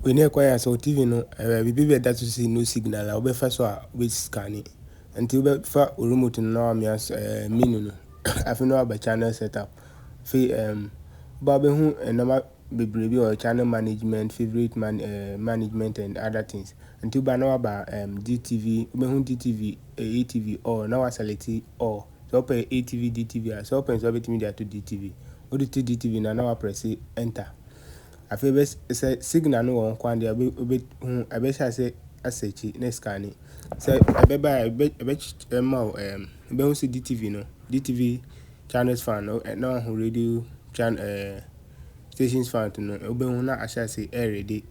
when you acquire so TV no we be better to see no signal or be first or we scan it until be for remote no me as menu no I feel no about channel setup fi babe hu normal be or channel management favorite management and other things until ba know about DTV be hu DTV ATV or now select or so open ATV DTV so open so bit media to DTV o DTV na press enter I feel best signal no one kwan dey obe I be say asechi na scan it say I be buy be hu see DTV no DTV channels fan no na radio channel stations fan no obe hu na asha say ready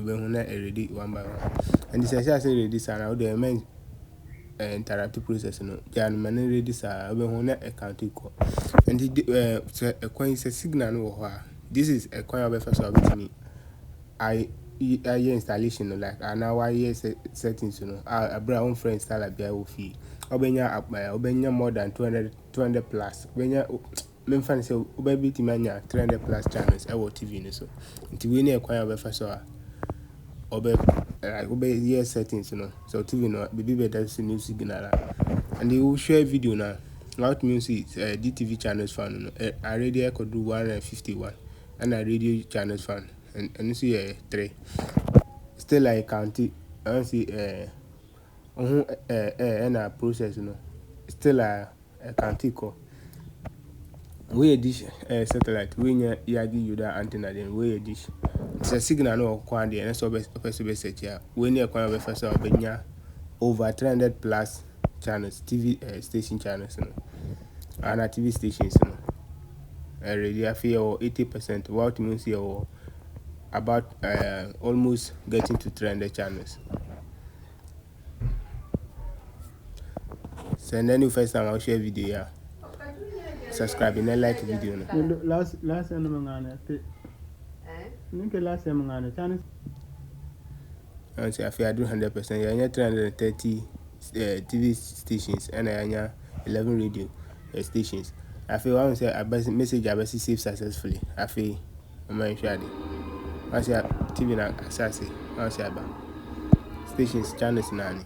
obe hu na ready one by one and this asha say ready sana o dey men interactive process no jan man ready sa obe hu na account ko and the kwan say signal no ho a this is a kwan of first of me I installation no like and now I settings no I bring own friend install a bia ofi obenya more than 200 plus obenya me fan say obebi ti manya 300 plus channels e wo TV ni so nti we na kwan of first of obe settings no so TV no be better see new signal and they will share video now what means is DTV channels fan no already I could do 151 and a radio channels fan and you see 3 still like county I see and a process no still a county call we dish satellite we nya yagi you that antenna then we dish it's a signal no kwan dey and so be search here we near kwan be first of benya over 300 plus channels TV station channels no and TV stations no already I feel 80% what means here about almost getting to 300 channels. So then you first time I'll share video here. Subscribe and like video. Last time mangana. Ninke last time mangana channels. I say I feel I do 100%. I have 330 TV stations and I have 11 radio stations. I feel I say I message I save successfully. I feel I'm sure. I say TV na asase. I say about stations channels nani.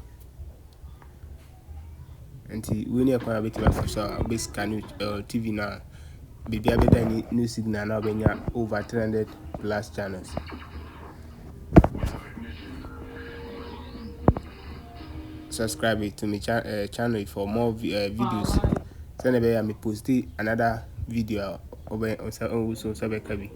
And we need a bit of so base scan TV now. Baby, I better new signal now. When you over 300 plus channels. Subscribe to my channel for more videos. Send me post another video over also Sabekabi.